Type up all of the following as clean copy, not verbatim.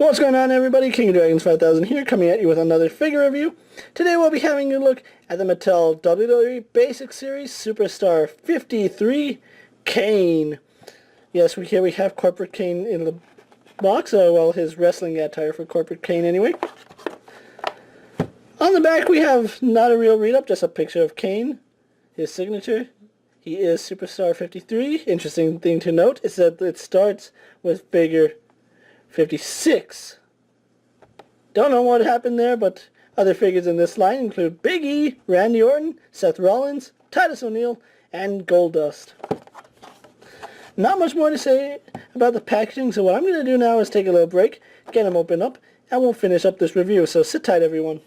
What's going on, everybody? King of Dragons 5000 here, coming at you with another figure review. Today we'll be having a look at the Mattel WWE Basic Series Superstar 53 Kane. Yes, here we have Corporate Kane in the box, well, his wrestling attire for Corporate Kane anyway. On the back we have not a real read-up, just a picture of Kane, his signature. He is Superstar 53. Interesting thing to note is that it starts with figure 56. Don't know what happened there, but other figures in this line include Big E, Randy Orton, Seth Rollins, Titus O'Neil, and Goldust. Not much more to say about the packaging, so what I'm going to do now is take a little break, get them opened up, and we'll finish up this review, so sit tight, everyone.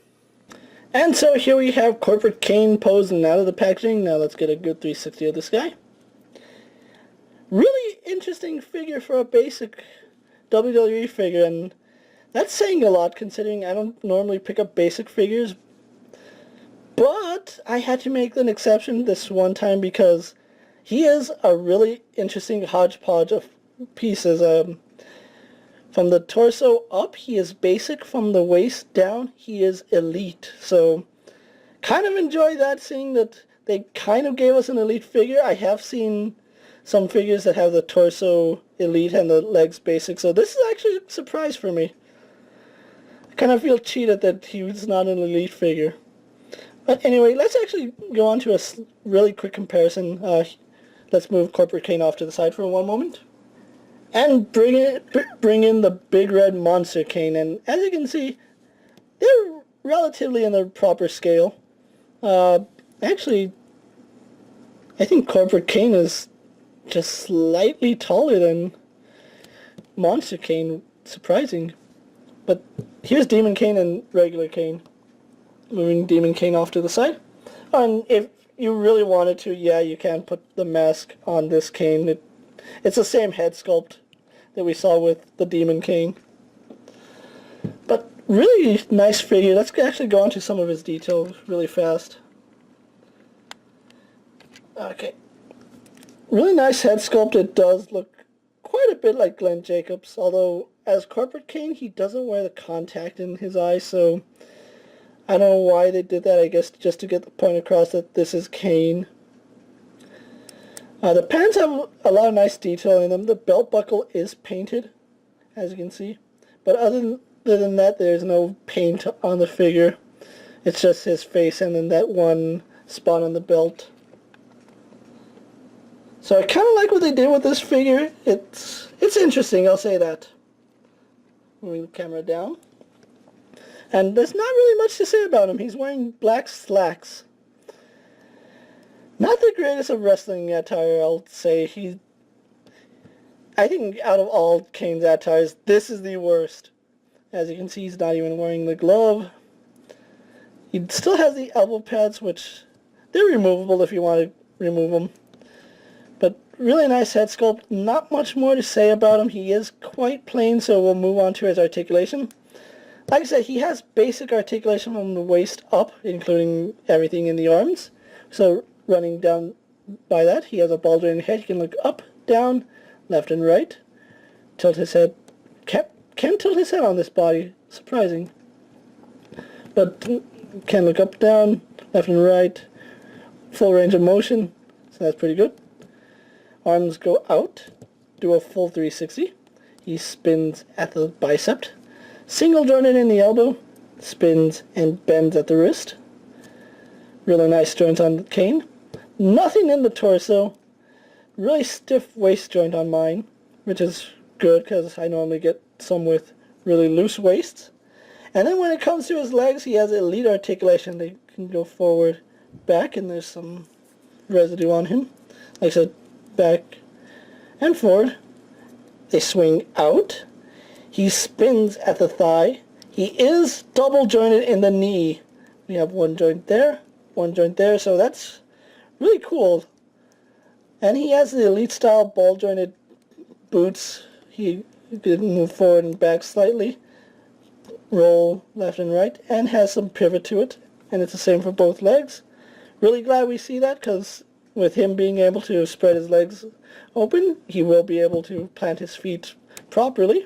And so here we have Corporate Kane posing out of the packaging. Now let's get a good 360 of this guy. Really interesting figure for a basic WWE figure, and that's saying a lot considering I don't normally pick up basic figures, but I had to make an exception this one time because he is a really interesting hodgepodge of pieces. From the torso up, he is basic. From the waist down, he is elite. So kind of enjoy that, seeing that they kind of gave us an elite figure. I have seen some figures that have the torso elite and the legs basic, so this is actually a surprise for me. I kind of feel cheated that he was not an elite figure. But anyway, let's actually go on to a really quick comparison. Let's move Corporate Kane off to the side for one moment. And bring in the big red monster Kane, and as you can see, they're relatively in the proper scale. Actually, I think Corporate Kane is just slightly taller than Monster Kane. Surprising. But here's Demon Kane and regular Kane. Moving Demon Kane off to the side. And if you really wanted to, yeah, you can put the mask on this Kane. It's the same head sculpt that we saw with the Demon Kane. But really nice figure. Let's actually go into some of his details really fast. Okay. Really nice head sculpt. It does look quite a bit like Glenn Jacobs, although as Corporate Kane he doesn't wear the contact in his eye, so I don't know why they did that. I guess just to get the point across that this is Kane. The pants have a lot of nice detail in them. The belt buckle is painted, as you can see, but other than that there's no paint on the figure. It's just his face and then that one spot on the belt. So I kind of like what they did with this figure. It's interesting, I'll say that. Moving the camera down. And there's not really much to say about him. He's wearing black slacks. Not the greatest of wrestling attire, I'll say. I think out of all Kane's attires, this is the worst. As you can see, he's not even wearing the glove. He still has the elbow pads, which they're removable if you want to remove them. But really nice head sculpt. Not much more to say about him. He is quite plain, so we'll move on to his articulation. Like I said, he has basic articulation from the waist up, including everything in the arms. So running down by that, he has a ball jointed head. He can look up, down, left and right. Tilt his head. Can tilt his head on this body. Surprising. But can look up, down, left and right. Full range of motion. So that's pretty good. Arms go out. Do a full 360. He spins at the bicep. Single jointed in the elbow. Spins and bends at the wrist. Really nice joints on Kane. Nothing in the torso. Really stiff waist joint on mine, which is good because I normally get some with really loose waists. And then when it comes to his legs, he has elite articulation. They can go forward, back, and there's some residue on him. Like I said, back and forward. They swing out. He spins at the thigh. He is double jointed in the knee. We have one joint there, one joint there, so that's really cool. And he has the elite style ball jointed boots. He did move forward and back slightly, roll left and right, and has some pivot to it. And it's the same for both legs. Really glad we see that, because with him being able to spread his legs open, he will be able to plant his feet properly.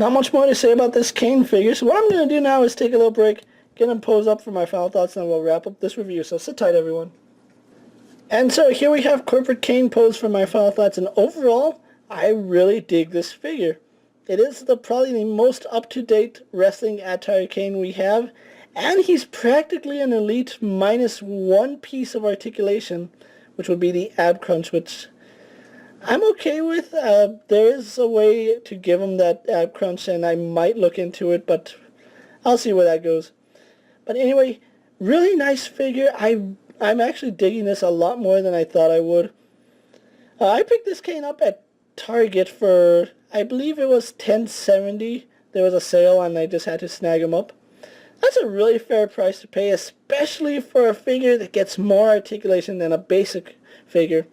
Not much more to say about this Kane figure, so what I'm going to do now is take a little break, get him posed up for my final thoughts, and we'll wrap up this review, so sit tight everyone. And so here we have Corporate Kane posed for my final thoughts, and overall, I really dig this figure. It is probably the most up-to-date wrestling attire Kane we have, and he's practically an elite minus one piece of articulation, which would be the ab crunch, which I'm okay with. There is a way to give him that ab crunch, and I might look into it, but I'll see where that goes. But anyway, really nice figure. I'm actually digging this a lot more than I thought I would. I picked this Kane up at Target for, I believe it was $10.70. There was a sale and I just had to snag him up. That's a really fair price to pay, especially for a figure that gets more articulation than a basic figure.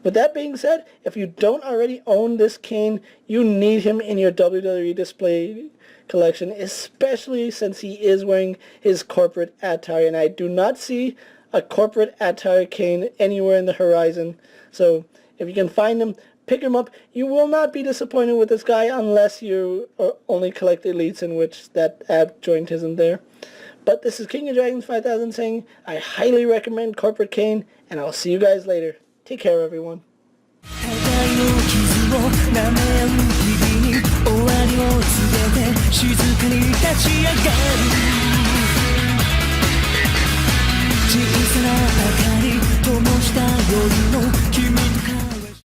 With that being said, if you don't already own this Kane, you need him in your WWE display collection, especially since he is wearing his corporate attire, and I do not see a corporate attire Kane anywhere in the horizon. So if you can find him, pick him up. You will not be disappointed with this guy unless you only collect elites in which that ab joint isn't there. But this is King of Dragons 5000 saying I highly recommend Corporate Kane, and I'll see you guys later. Take care, everyone. 静かに立ち上がる小さな